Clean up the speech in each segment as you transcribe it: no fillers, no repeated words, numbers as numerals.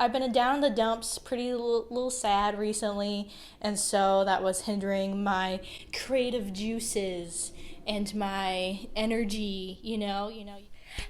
I've been down in the dumps, pretty little sad recently, and so that was hindering my creative juices and my energy,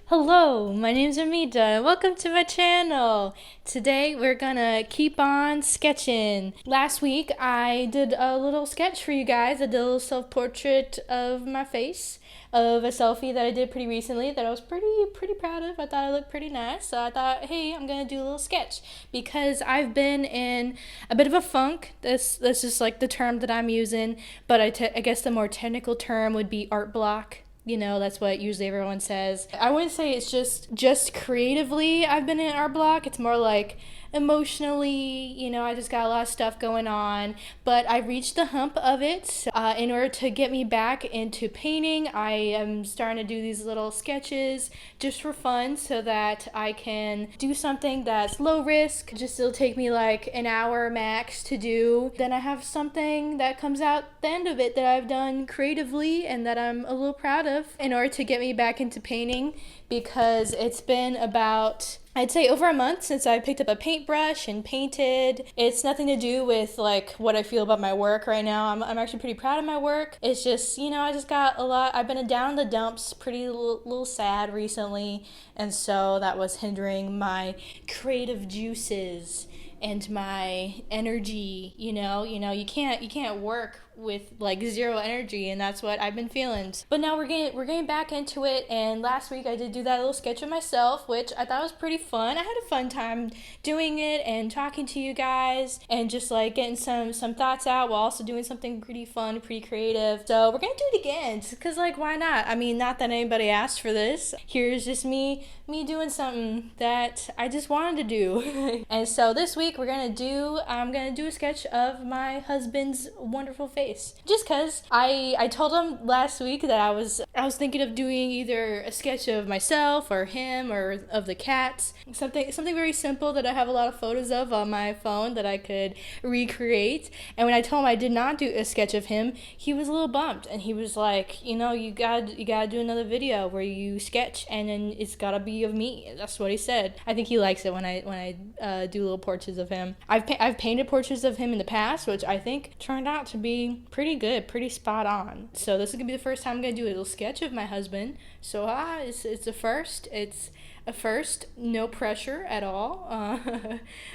Hello, my name's Armida, and welcome to my channel. Today we're gonna keep on sketching. Last week I did a little sketch for you guys. I did a little self-portrait of my face, of a selfie that I did pretty recently that I was pretty proud of. I thought it looked pretty nice, so I thought, hey, I'm gonna do a little sketch because I've been in a bit of a funk. This is like the term that I'm using, but I guess the more technical term would be art block. That's what usually everyone says. I wouldn't say it's just creatively I've been in art block. It's more like emotionally, I just got a lot of stuff going on. But I reached the hump of it. In order to get me back into painting, I am starting to do these little sketches just for fun so that I can do something that's low risk. Just it'll take me like an hour max to do. Then I have something that comes out the end of it that I've done creatively and that I'm a little proud of in order to get me back into painting, because it's been about, I'd say, over a month since I picked up a paintbrush and painted. It's nothing to do with like what I feel about my work right now. I'm actually pretty proud of my work. It's just, I just got a lot, I've been down in the dumps, pretty little sad recently, and so that was hindering my creative juices and my energy. You can't work with like zero energy, and that's what I've been feeling. But now we're getting back into it, and last week I did do that little sketch of myself, which I thought was pretty fun. I had a fun time doing it and talking to you guys and just like getting some thoughts out while also doing something pretty fun, pretty creative. So we're gonna do it again, because like, why not? I mean, not that anybody asked for this. Here's just me doing something that I just wanted to do. And so this week I'm gonna do a sketch of my husband's wonderful face. Just cause I told him last week that I was thinking of doing either a sketch of myself or him or of the cats. Something very simple that I have a lot of photos of on my phone that I could recreate. And when I told him I did not do a sketch of him, he was a little bummed, and he was like, you gotta do another video where you sketch, and then it's gotta be of me. That's what he said. I think he likes it when I do little portraits of him. I've painted portraits of him in the past, which I think turned out to be pretty good, pretty spot on. So this is gonna be the first time I'm gonna do a little sketch of my husband. So it's a first. It's a first, no pressure at all.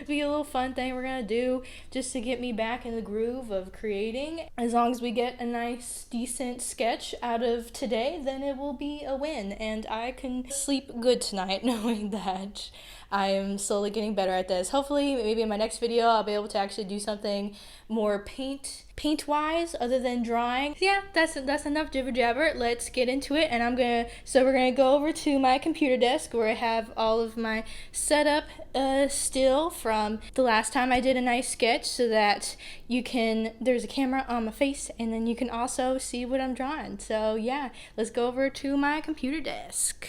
Be a little fun thing we're gonna do just to get me back in the groove of creating. As long as we get a nice, decent sketch out of today, then it will be a win, and I can sleep good tonight knowing that I am slowly getting better at this. Hopefully, maybe in my next video, I'll be able to actually do something more paint-wise other than drawing. Yeah, that's enough jibber jabber. Let's get into it, and we're gonna go over to my computer desk where I have all of my setup still from the last time I did a nice sketch, so that there's a camera on my face, and then you can also see what I'm drawing. So yeah, let's go over to my computer desk.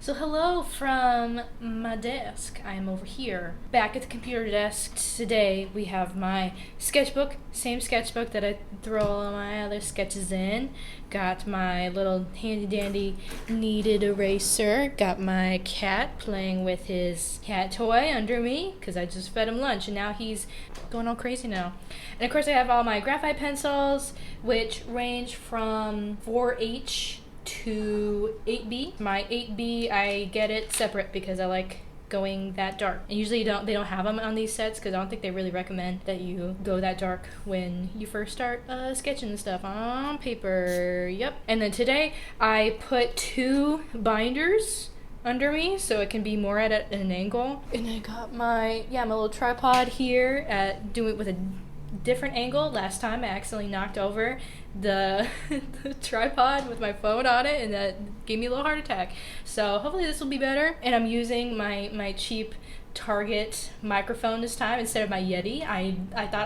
So hello from my desk. I am over here, back at the computer desk. Today we have my sketchbook, same sketchbook that I throw all my other sketches in. Got my little handy dandy kneaded eraser. Got my cat playing with his cat toy under me, because I just fed him lunch and now he's going all crazy now. And of course I have all my graphite pencils, which range from 4H to 8B. My 8B, I get it separate because I like going that dark. And usually they don't have them on these sets, because I don't think they really recommend that you go that dark when you first start sketching and stuff on paper. Yep. And then today I put 2 binders under me so it can be more at an angle. And I got my little tripod here doing it with a different angle. Last time I accidentally knocked over the tripod with my phone on it, and that gave me a little heart attack. So hopefully this will be better. And I'm using my cheap Target microphone this time instead of my Yeti. I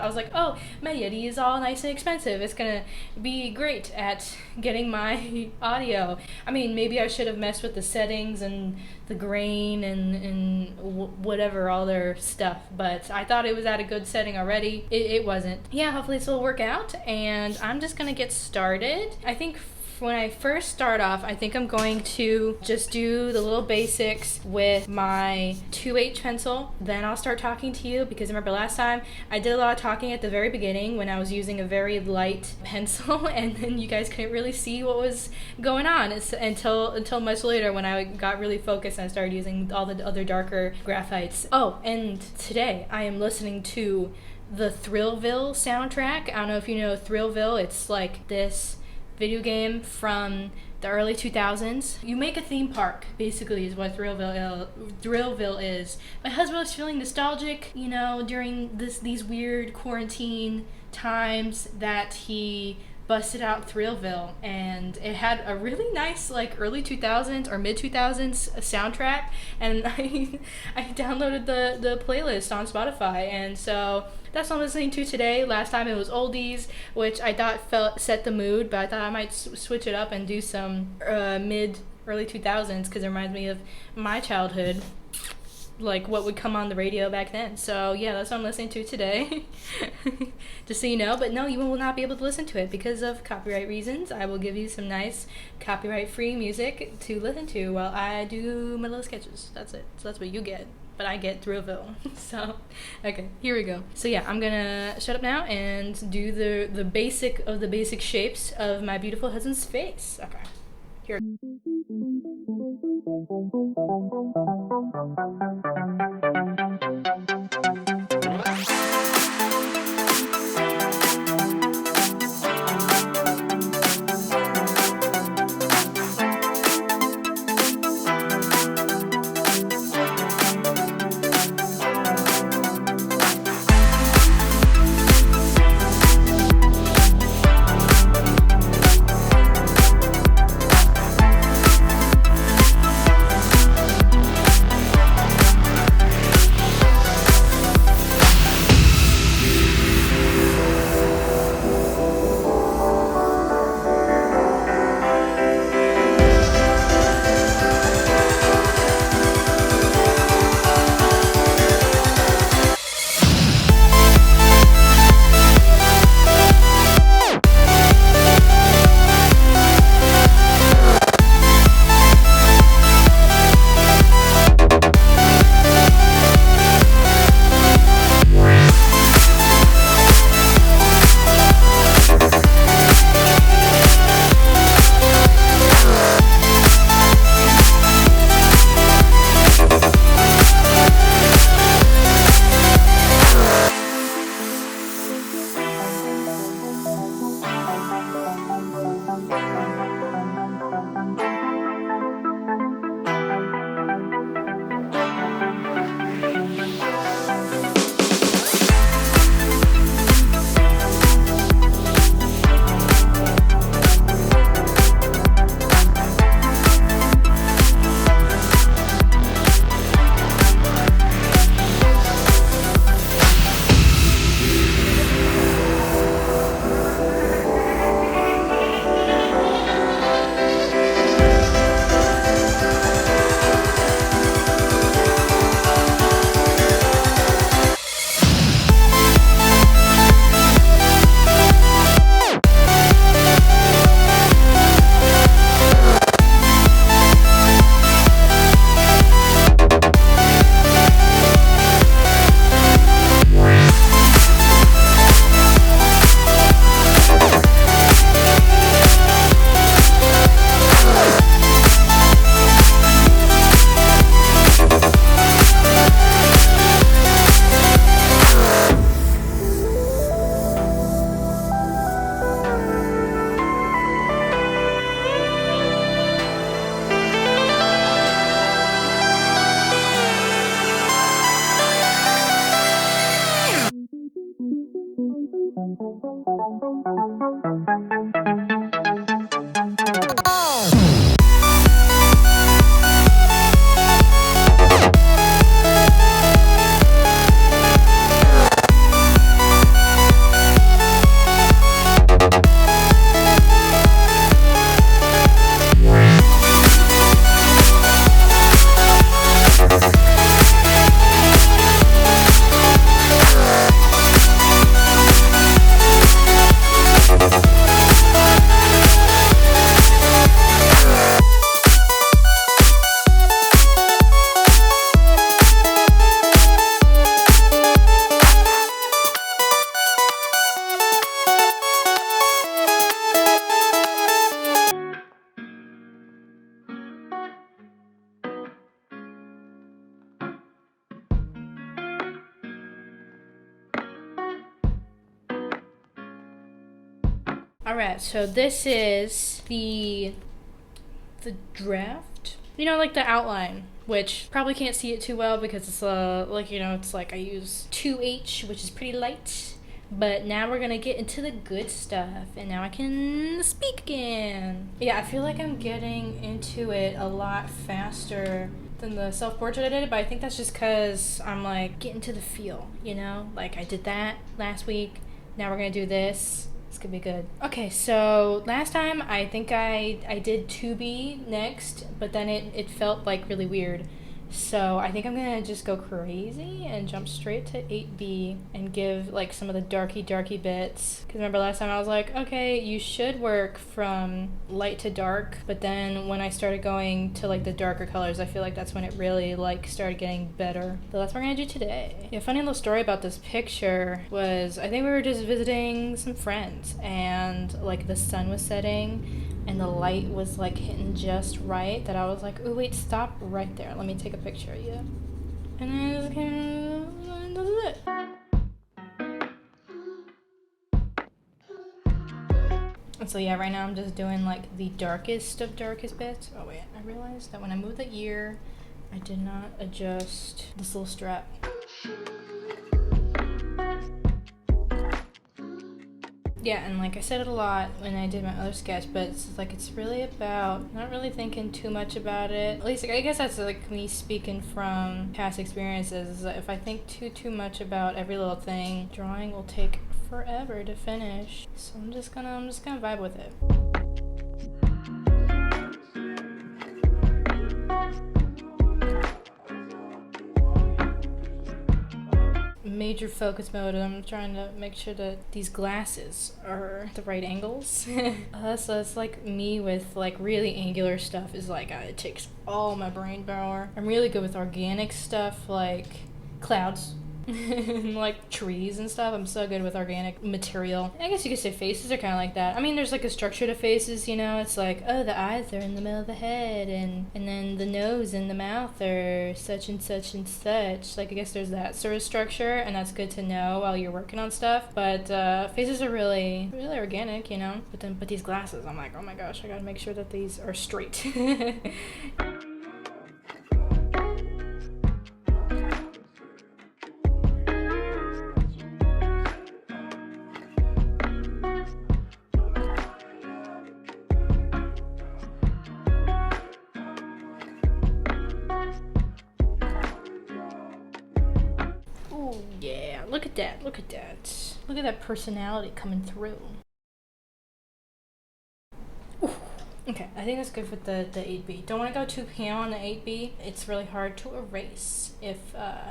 was like, oh, my Yeti is all nice and expensive. It's gonna be great at getting my audio. I mean, maybe I should have messed with the settings and the grain and whatever, all their stuff, but I thought it was at a good setting already. It wasn't. Yeah, hopefully this will work out, and I'm just gonna get started. I think when I first start off, I think I'm going to just do the little basics with my 2H pencil. Then I'll start talking to you, because remember last time I did a lot of talking at the very beginning when I was using a very light pencil, and then you guys couldn't really see what was going on until much later when I got really focused and I started using all the other darker graphites. Oh, and today I am listening to the Thrillville soundtrack. I don't know if you know Thrillville. It's like this video game from the early 2000s. You make a theme park, basically, is what Thrillville is. My husband was feeling nostalgic, you know, during these weird quarantine times, that he busted out Thrillville, and it had a really nice like early 2000s or mid 2000s soundtrack, and I downloaded the playlist on Spotify, and so that's what I'm listening to today. Last time it was oldies, which I thought set the mood, but I thought I might switch it up and do some early 2000s, because it reminds me of my childhood, like what would come on the radio back then. So yeah, that's what I'm listening to today. Just so you know. But no, you will not be able to listen to it because of copyright reasons. I will give you some nice copyright free music to listen to while I do my little sketches. That's it. So that's what you get, but I get Thrillville. So okay, here we go. So yeah, I'm gonna shut up now and do the basic of the basic shapes of my beautiful husband's face. Okay, here. Alright, so this is the draft. You know, like the outline, which probably can't see it too well because it's like, you know, it's like I use 2H, which is pretty light. But now we're gonna get into the good stuff, and now I can speak again. Yeah, I feel like I'm getting into it a lot faster than the self-portrait I did, but I think that's just because I'm like getting to the feel, you know? Like I did that last week, now we're gonna do this. It's gonna be good. Okay, so last time I think I did 2B next, but then it felt like really weird. So I think I'm gonna just go crazy and jump straight to 8B and give like some of the darky bits. Because remember last time I was like, okay, you should work from light to dark, but then when I started going to like the darker colors, I feel like that's when it really like started getting better. So that's what we're gonna do today. Yeah, funny little story about this picture was I think we were just visiting some friends and like the sun was setting and the light was like hitting just right that I was like, oh wait, stop right there. Let me take a picture of you. And then I just kind of, that's it. And so yeah, right now I'm just doing like the darkest of darkest bits. Oh wait, I realized that when I moved the ear, I did not adjust this little strap. Yeah, and like I said it a lot when I did my other sketch, but it's like it's really about not really thinking too much about it. At least like, I guess that's like me speaking from past experiences. If I think too much about every little thing, drawing will take forever to finish. So I'm just gonna vibe with it. Major focus mode. I'm trying to make sure that these glasses are the right angles. So it's like me with like really angular stuff is like it takes all my brain power. I'm really good with organic stuff like clouds. Like trees and stuff. I'm so good with organic material. I guess you could say faces are kind of like that. I mean, there's like a structure to faces, you know. It's like, oh, the eyes are in the middle of the head, and then the nose and the mouth are such and such and such. Like, I guess there's that sort of structure, and that's good to know while you're working on stuff. But faces are really organic, you know. But these glasses, I'm like, oh my gosh, I gotta make sure that these are straight. Yeah, look at that. Look at that personality coming through. Ooh. Okay, I think that's good with the 8B. Don't want to go too pale on the 8B. It's really hard to erase if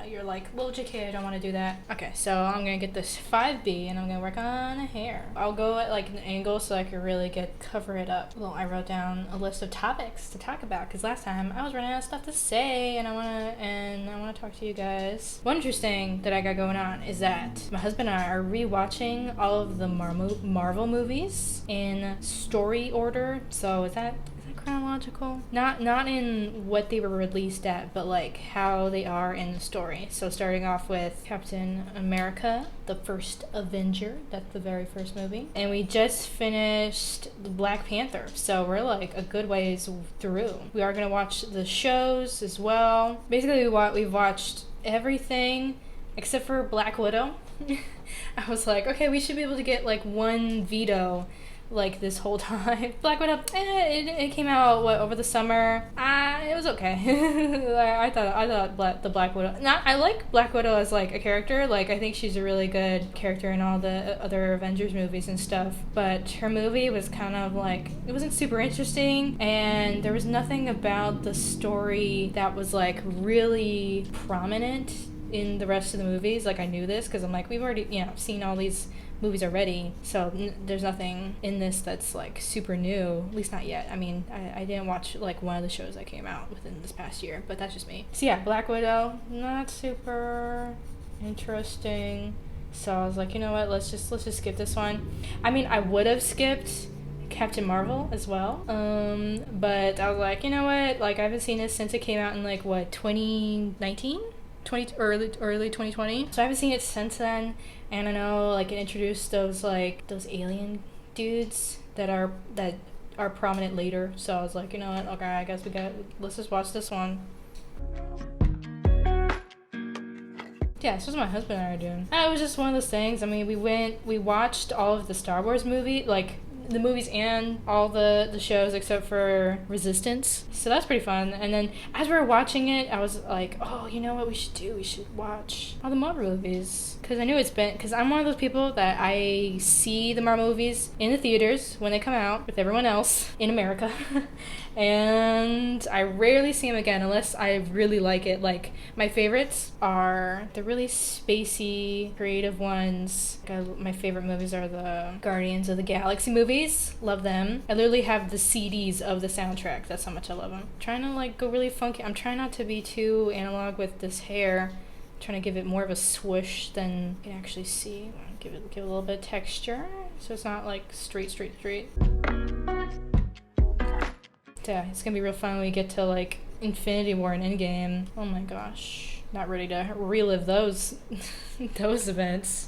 you're like, well, JK, I don't want to do that. Okay, so I'm going to get this 5B and I'm going to work on a hair. I'll go at like an angle so I can really cover it up. Well, I wrote down a list of topics to talk about because last time I was running out of stuff to say and I want to talk to you guys. One interesting that I got going on is that my husband and I are rewatching all of the Marvel movies in story order. So is that chronological? Not in what they were released at, but like how they are in the story. So starting off with Captain America, the first Avenger, that's the very first movie. And we just finished Black Panther, so we're like a good ways through. We are gonna watch the shows as well. Basically we've watched everything except for Black Widow. I was like, okay, we should be able to get like one veto like this whole time. Black Widow, it came out over the summer. It was okay. I thought the Black Widow. I like Black Widow as like a character. Like I think she's a really good character in all the other Avengers movies and stuff. But her movie was kind of like it wasn't super interesting, and there was nothing about the story that was like really prominent in the rest of the movies. Like I knew this because I'm like we've already seen all these movies already, so there's nothing in this that's like super new, at least not yet. I mean, I didn't watch like one of the shows that came out within this past year, but that's just me. So yeah, Black Widow, not super interesting. So I was like, you know what, let's just skip this one. I mean, I would have skipped Captain Marvel as well, but I was like, you know what, like I haven't seen this since it came out in like what 2019, early 2020. So I haven't seen it since then. And I know, like, it introduced those alien dudes that are prominent later. So I was like, you know what? Okay, I guess let's just watch this one. Yeah, this was my husband and I are doing. It was just one of those things. I mean, we watched all of the Star Wars movie, like the movies and all the shows except for Resistance. So that's pretty fun. And then as we were watching it, I was like, oh, you know what we should do? We should watch all the Marvel movies. Because I knew because I'm one of those people that I see the Marvel movies in the theaters when they come out with everyone else in America. And I rarely see them again unless I really like it. Like, my favorites are the really spacey, creative ones. My favorite movies are the Guardians of the Galaxy movies. Love them. I literally have the CDs of the soundtrack. That's how much I love them. I'm trying to like go really funky. I'm trying not to be too analog with this hair. I'm trying to give it more of a swoosh than you can actually see. Give it a little bit of texture so it's not like straight. Yeah, it's gonna be real fun when we get to like Infinity War and Endgame. Oh my gosh, not ready to relive those those events.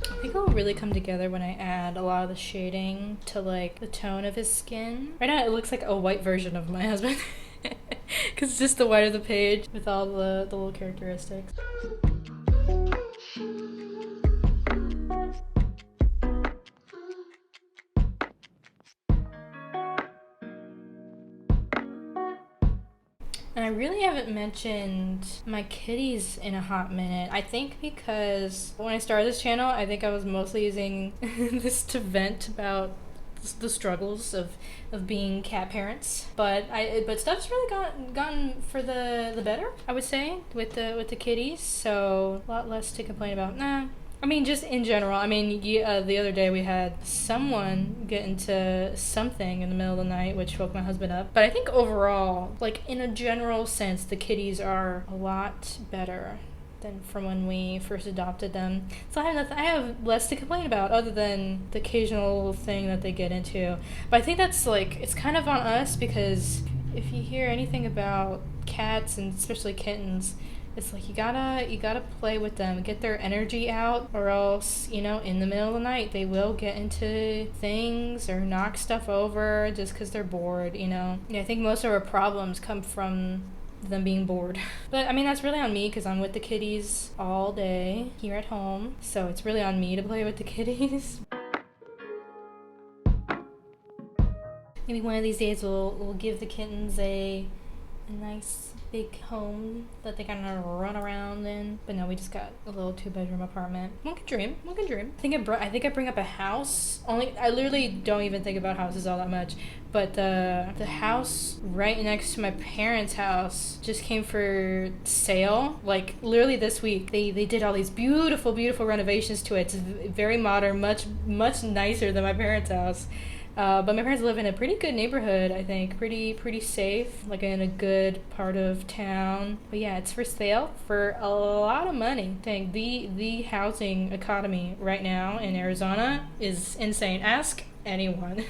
I think it'll really come together when I add a lot of the shading to like the tone of his skin. Right now it looks like a white version of my husband because it's just the white of the page with all the little characteristics. And I really haven't mentioned my kitties in a hot minute. I think because when I started this channel, I think I was mostly using this to vent about the struggles of being cat parents. But stuff's really gotten for the better, I would say, with the kitties. So a lot less to complain about. I mean, just in general. I mean, the other day we had someone get into something in the middle of the night, which woke my husband up. But I think overall, like in a general sense, the kitties are a lot better than from when we first adopted them. So I have less to complain about other than the occasional thing that they get into. But I think that's like, it's kind of on us because if you hear anything about cats and especially kittens, it's like you gotta play with them, get their energy out, or else, you know, in the middle of the night they will get into things or knock stuff over just because they're bored, you know. Yeah, I think most of our problems come from them being bored. But I mean, that's really on me because I'm with the kitties all day here at home, so it's really on me to play with the kitties. Maybe one of these days we'll give the kittens a nice big home that they kind of run around in. But no, we just got a little 2-bedroom apartment. One can dream. I think I bring up a house. I literally don't even think about houses all that much. But the house right next to my parents' house just came for sale. Like literally this week, they did all these beautiful renovations to it. It's very modern, much nicer than my parents' house. But my parents live in a pretty good neighborhood, I think. Pretty safe, like in a good part of town. But yeah, it's for sale for a lot of money. I think the housing economy right now in Arizona is insane. Ask anyone.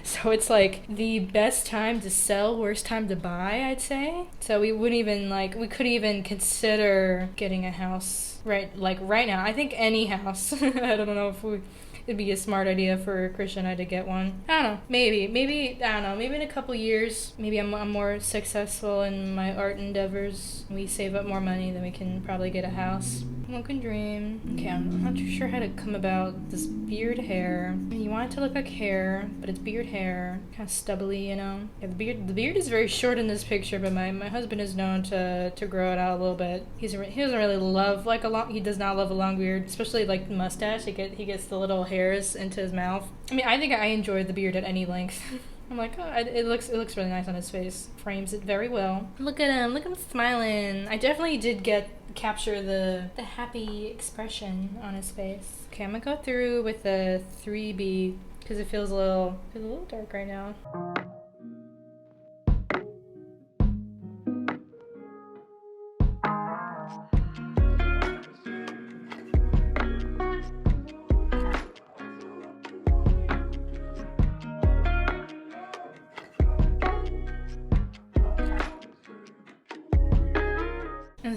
So it's like the best time to sell, worst time to buy, I'd say. So we couldn't even consider getting a house right now. I think any house. I don't know if it'd be a smart idea for Christian and I to get one. I don't know. Maybe I don't know. Maybe in a couple years, maybe I'm more successful in my art endeavors. We save up more money, then we can probably get a house. One can dream. Okay, I'm not too sure how to come about this beard hair. I mean, you want it to look like hair, but it's beard hair. Kind of stubbly, you know? Yeah, the beard is very short in this picture, but my husband is known to grow it out a little bit. He doesn't really love he does not love a long beard, especially like mustache. He gets the little hairs into his mouth. I mean, I think I enjoy the beard at any length. I'm like, oh, it looks really nice on his face. Frames it very well. Look at him smiling. I definitely did capture the happy expression on his face. Okay, I'm gonna go through with the 3B because it feels a little dark right now.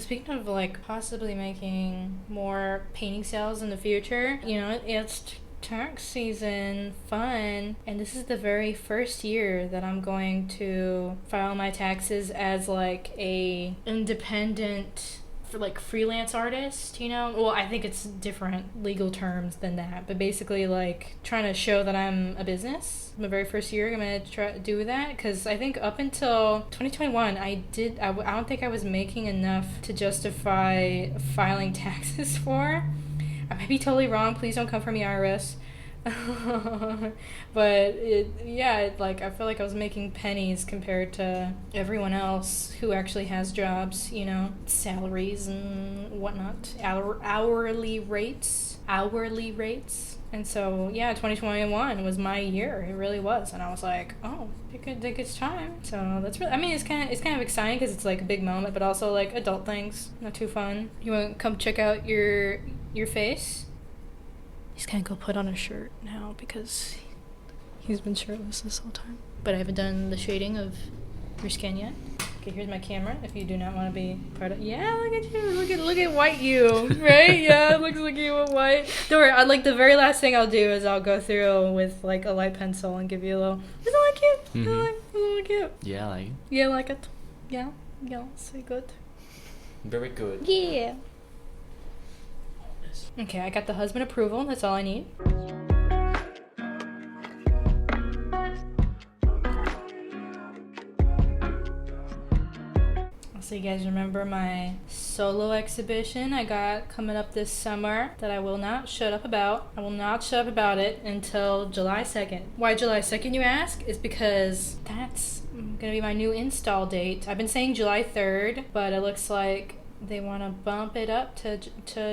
speaking of like possibly making more painting sales in the future, you know, it's tax season, fun, and this is the very first year that I'm going to file my taxes as like a independent for like freelance artist, you know. Well, I think it's different legal terms than that, but basically like trying to show that I'm a business. My very first year I'm gonna try to do that, because I think up until 2021 I don't think I was making enough to justify filing taxes for. I might be totally wrong. Please don't come for me, IRS. But like I feel like I was making pennies compared to everyone else who actually has jobs, you know, salaries and whatnot, hourly rates. And so, yeah, 2021 was my year. It really was. And I was like, oh, I think it's time. So that's really, I mean, it's kind of exciting because it's like a big moment, but also like adult things, not too fun. You want to come check out your face? He's gonna go put on a shirt now because he's been shirtless this whole time. But I haven't done the shading of your skin yet. Okay, here's my camera if you do not want to be part of. Yeah, look at you. Look at white you, right? Yeah, it looks like you with white. Don't worry, like the very last thing I'll do is I'll go through with like a light pencil and give you a little. Isn't that cute? Mm-hmm. Isn't that cute? Yeah, I like it. Yeah, I like it. Yeah, so good. Very good. Yeah. Okay, I got the husband approval. That's all I need. So you guys remember my solo exhibition I got coming up this summer that I will not shut up about. I will not shut up about it until July 2nd. Why July 2nd, you ask? Is because that's gonna be my new install date. I've been saying July 3rd, but it looks like they want to bump it up to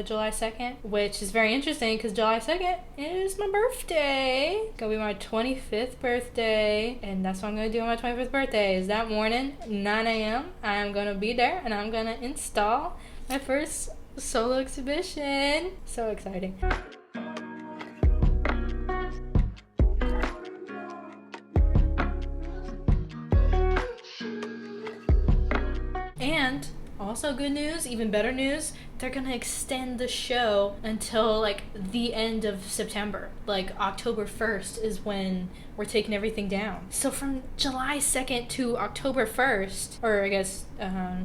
July 2nd, which is very interesting because July 2nd is my birthday. It's gonna be my 25th birthday, and that's what I'm gonna do on my 25th birthday. Is that morning, 9 a.m. I'm gonna be there and I'm gonna install my first solo exhibition. So exciting. And also good news, even better news, they're gonna extend the show until like the end of September. Like October 1st is when we're taking everything down. So from July 2nd to October 1st, or I guess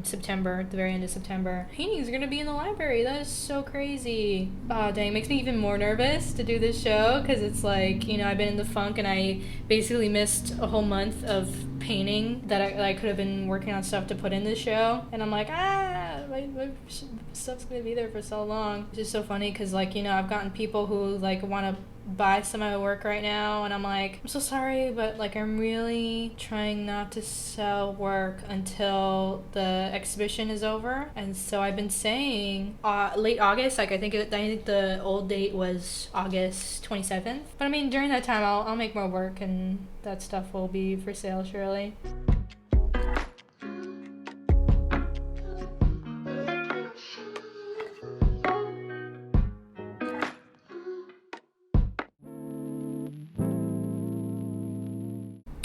September, the very end of September, paintings are gonna be in the library. That is so crazy. Oh dang, it makes me even more nervous to do this show because it's like, you know, I've been in the funk and I basically missed a whole month of painting that I could have been working on stuff to put in this show, and I'm like, my stuff's gonna be there for so long. It's just so funny because, like, you know, I've gotten people who like want to buy some of my work right now, and I'm like, I'm so sorry, but like I'm really trying not to sell work until the exhibition is over. And so I've been saying late August, like I think the old date was August 27th, but I mean during that time I'll make more work and that stuff will be for sale surely.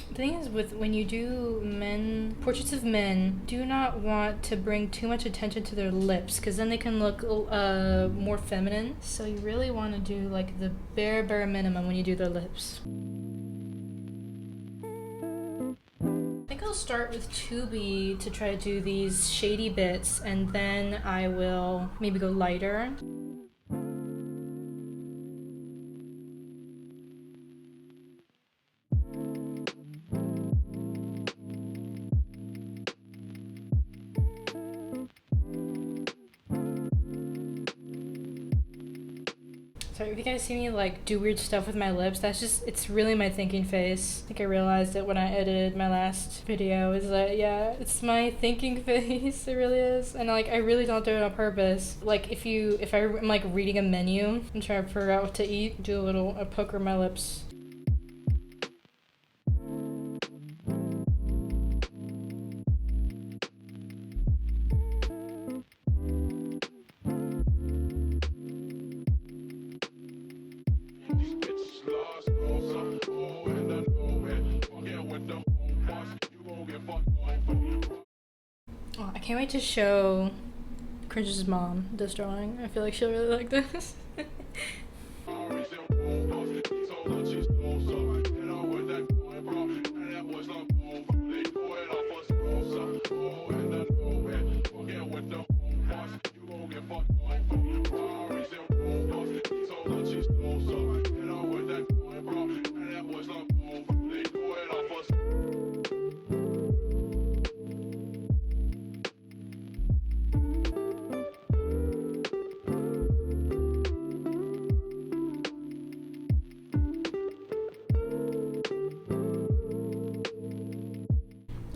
The thing is, with when you do portraits of men, do not want to bring too much attention to their lips because then they can look more feminine. So you really want to do like the bare minimum when you do their lips. I think I'll start with 2B to try to do these shady bits, and then I will maybe go lighter. So if you guys see me like do weird stuff with my lips, it's really my thinking face. I think I realized it when I edited my last video, is that, yeah, it's my thinking face. It really is. And like I really don't do it on purpose. Like if I'm like reading a menu and trying to figure out what to eat, do a poke of my lips. I can't wait to show Cringe's mom, this drawing. I feel like she'll really like this.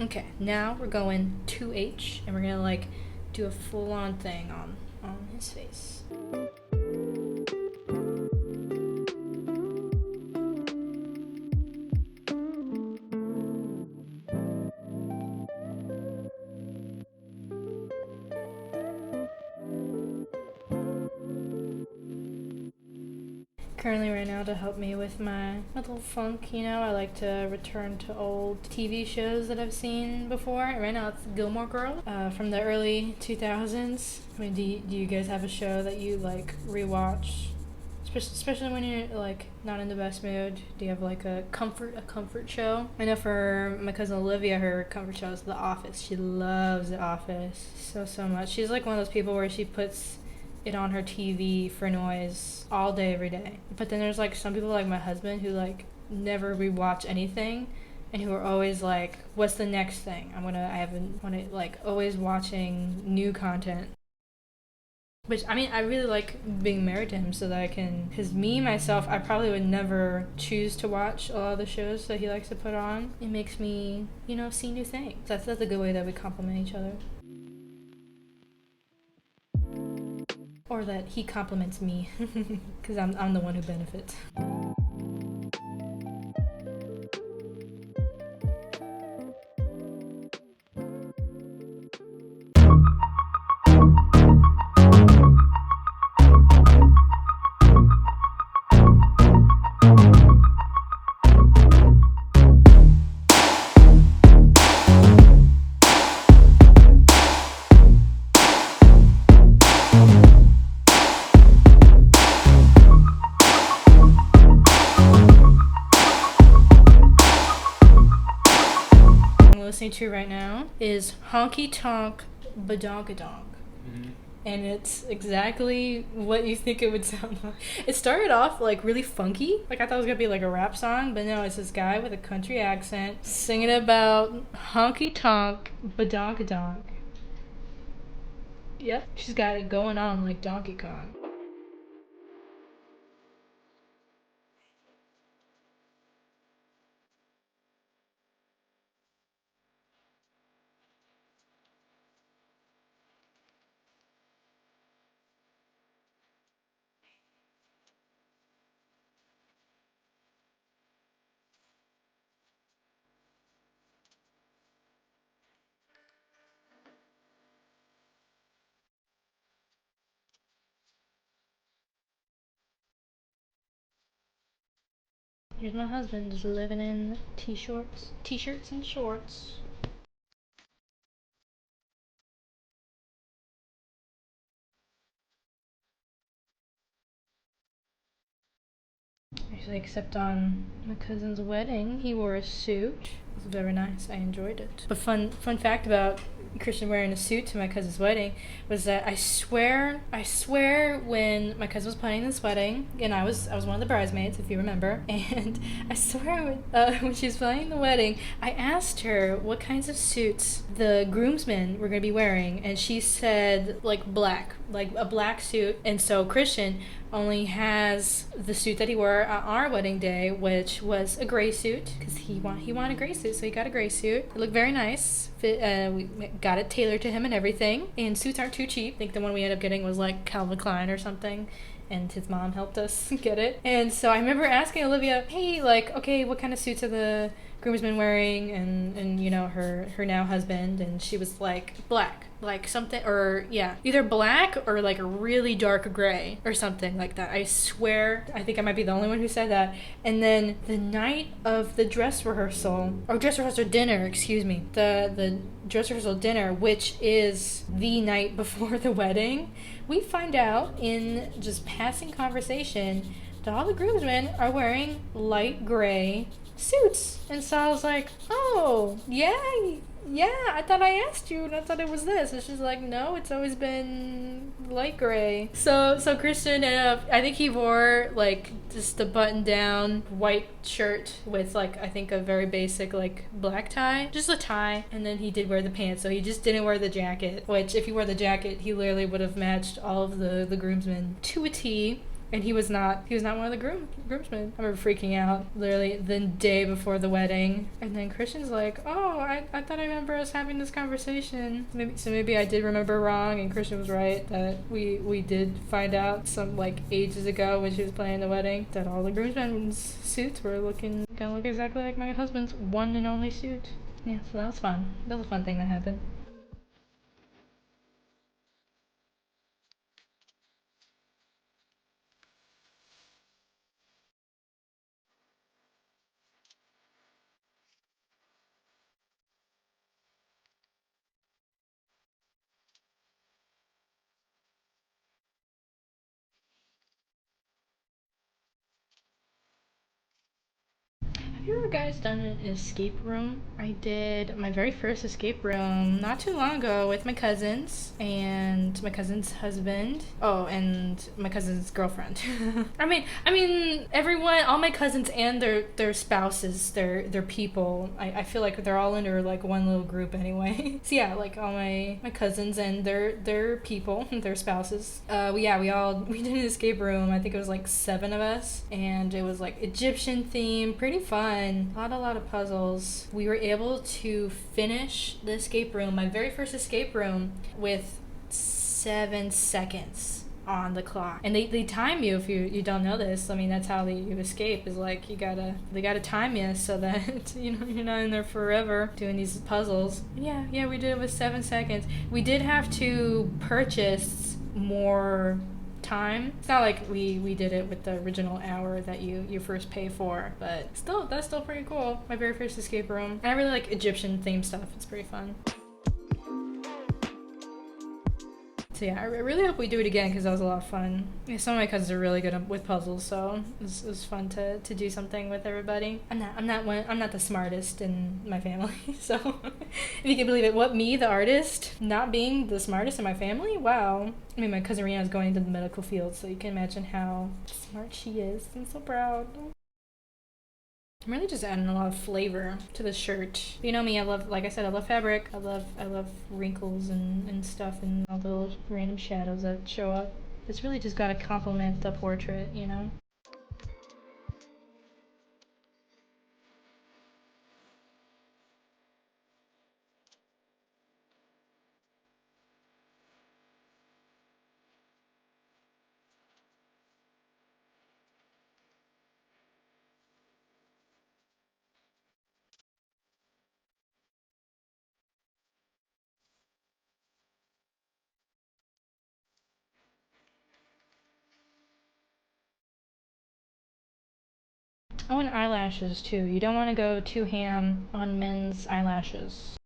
Okay, now we're going 2H, and we're gonna like do a full-on thing on his face. Currently right now, to help me with my little funk, I like to return to old TV shows that I've seen before. Right now it's Gilmore Girls from the early 2000s. I mean, do you guys have a show that you like rewatch? Especially when you're like not in the best mood. Do you have like a comfort show? I know for my cousin Olivia, her comfort show is The Office. She loves The Office so much. She's like one of those people where she puts it on her TV for noise all day, every day. But then there's like some people like my husband who like never rewatch anything and who are always like, what's the next thing? Like always watching new content. Which, I mean, I really like being married to him so that I can, because myself, I probably would never choose to watch a lot of the shows that he likes to put on. It makes me, see new things. That's a good way that we complement each other. Or that he compliments me, because I'm the one who benefits. Listening to right now is Honky Tonk Badonkadonk. And it's exactly what you think it would sound like. It started off like really funky. Like I thought it was gonna be like a rap song, but no, it's this guy with a country accent singing about Honky Tonk Badonkadonk. Yep, she's got it going on like Donkey Kong. Here's my husband just living in t-shirts and shorts. Actually, except on my cousin's wedding, he wore a suit. It was very nice. I enjoyed it. But fun fact about Christian wearing a suit to my cousin's wedding was that I swear when my cousin was planning this wedding, and I was one of the bridesmaids, if you remember, and I swear when she was planning the wedding, I asked her what kinds of suits the groomsmen were going to be wearing, and she said like black, like a black suit. And so Christian only has the suit that he wore on our wedding day, which was a gray suit, because he wanted a gray suit, so he got a gray suit. It looked very nice. We got it tailored to him and everything. And suits aren't too cheap. I think the one we ended up getting was like Calvin Klein or something, and his mom helped us get it. And so I remember asking Olivia, hey, like, okay, what kind of suits are the groomsmen wearing, and her now husband, and she was like, black. like something, or yeah, either black or like a really dark gray or something like that. I swear, I think I might be the only one who said that. And then the night of the dress rehearsal, or dress rehearsal dinner, excuse me, the dress rehearsal dinner, which is the night before the wedding, we find out in just passing conversation that all the groomsmen are wearing light gray suits. And so I was like, oh, yeah, I thought I asked you and I thought it was this. And she's like, no, it's always been light gray. So Christian, I think he wore like just a button down white shirt with like, I think a very basic like black tie, just a tie. And then he did wear the pants. So he just didn't wear the jacket, which if he wore the jacket, he literally would have matched all of the groomsmen to a T. And he was not one of the groomsmen. I remember freaking out literally the day before the wedding. And then Christian's like, oh, I thought I remember us having this conversation. Maybe I did remember wrong, and Christian was right that we did find out some like ages ago when she was planning the wedding that all the groomsmen's suits were gonna look exactly like my husband's one and only suit. Yeah, so that was fun. That was a fun thing that happened. Have you ever guys done an escape room? I did my very first escape room not too long ago with my cousins and my cousin's husband. Oh, and my cousin's girlfriend. I mean, everyone, all my cousins and their spouses, their people. I feel like they're all under like one little group anyway. So yeah, like all my cousins and their people, their spouses. We did an escape room. I think it was like 7 of us, and it was like Egyptian theme, pretty fun. A lot of puzzles. We were able to finish the escape room, my very first escape room, with 7 seconds on the clock. And they time you if you don't know this. I mean, that's how you escape, is like they gotta time you so that you're not in there forever doing these puzzles. Yeah, we did it with 7 seconds. We did have to purchase more time. It's not like we did it with the original hour that you first pay for, but that's still pretty cool. My very first escape room. And I really like Egyptian themed stuff. It's pretty fun. So yeah, I really hope we do it again because that was a lot of fun. Yeah, some of my cousins are really good with puzzles, so it was fun to do something with everybody. I'm not the smartest in my family, so if you can believe it, what, me, the artist, not being the smartest in my family? Wow. I mean, my cousin Rihanna is going into the medical field, so you can imagine how smart she is. I'm so proud. I'm really just adding a lot of flavor to the shirt. You know me, like I said, I love fabric. I love wrinkles and stuff and all the little random shadows that show up. It's really just gotta complement the portrait, you know? Oh, and eyelashes too. You don't want to go too ham on men's eyelashes.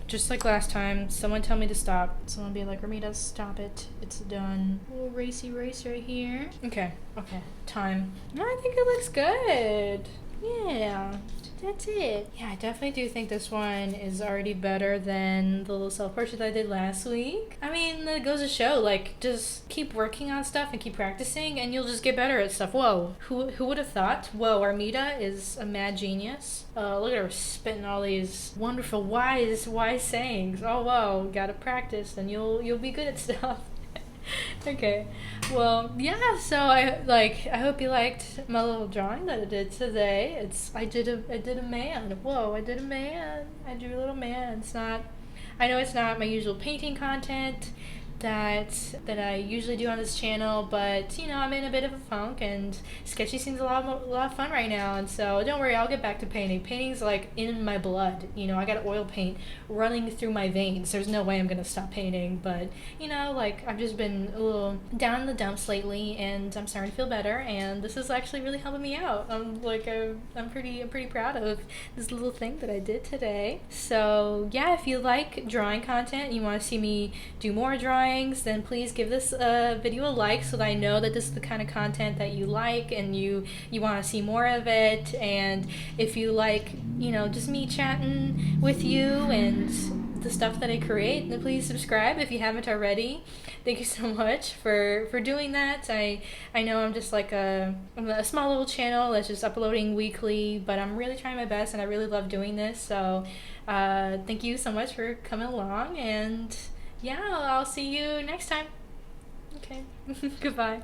just like last time, someone tell me to stop. Someone be like, Armida, stop it. It's done. Little racy race right here. Okay, time. No, I think it looks good. Yeah, that's it. Yeah, I definitely do think this one is already better than the little self-portrait that I did last week. I mean, that goes to show, like, just keep working on stuff and keep practicing and you'll just get better at stuff. Whoa, who would have thought? Whoa, Armida is a mad genius. Look at her spitting all these wonderful, wise sayings. Oh, whoa, gotta practice and you'll be good at stuff. Okay, well, yeah, so I hope you liked my little drawing that I did today. I did a man. Whoa, I did a man. I drew a little man. I know it's not my usual painting content that I usually do on this channel, but you know, I'm in a bit of a funk and sketchy seems a lot of fun right now, and so don't worry, I'll get back to painting. Painting's like in my blood, you know, I got oil paint running through my veins. There's no way I'm gonna stop painting, but you know, like I've just been a little down in the dumps lately and I'm starting to feel better, and this is actually really helping me out. I'm pretty proud of this little thing that I did today. So yeah, if you like drawing content, you want to see me do more drawing, then please give this video a like so that I know that this is the kind of content that you like and you want to see more of it. And if you like, you know, just me chatting with you and the stuff that I create, then please subscribe if you haven't already. Thank you so much for doing that. I know I'm just like I'm a small little channel that's just uploading weekly, but I'm really trying my best and I really love doing this. So thank you so much for coming along, and yeah, I'll see you next time. Okay, goodbye.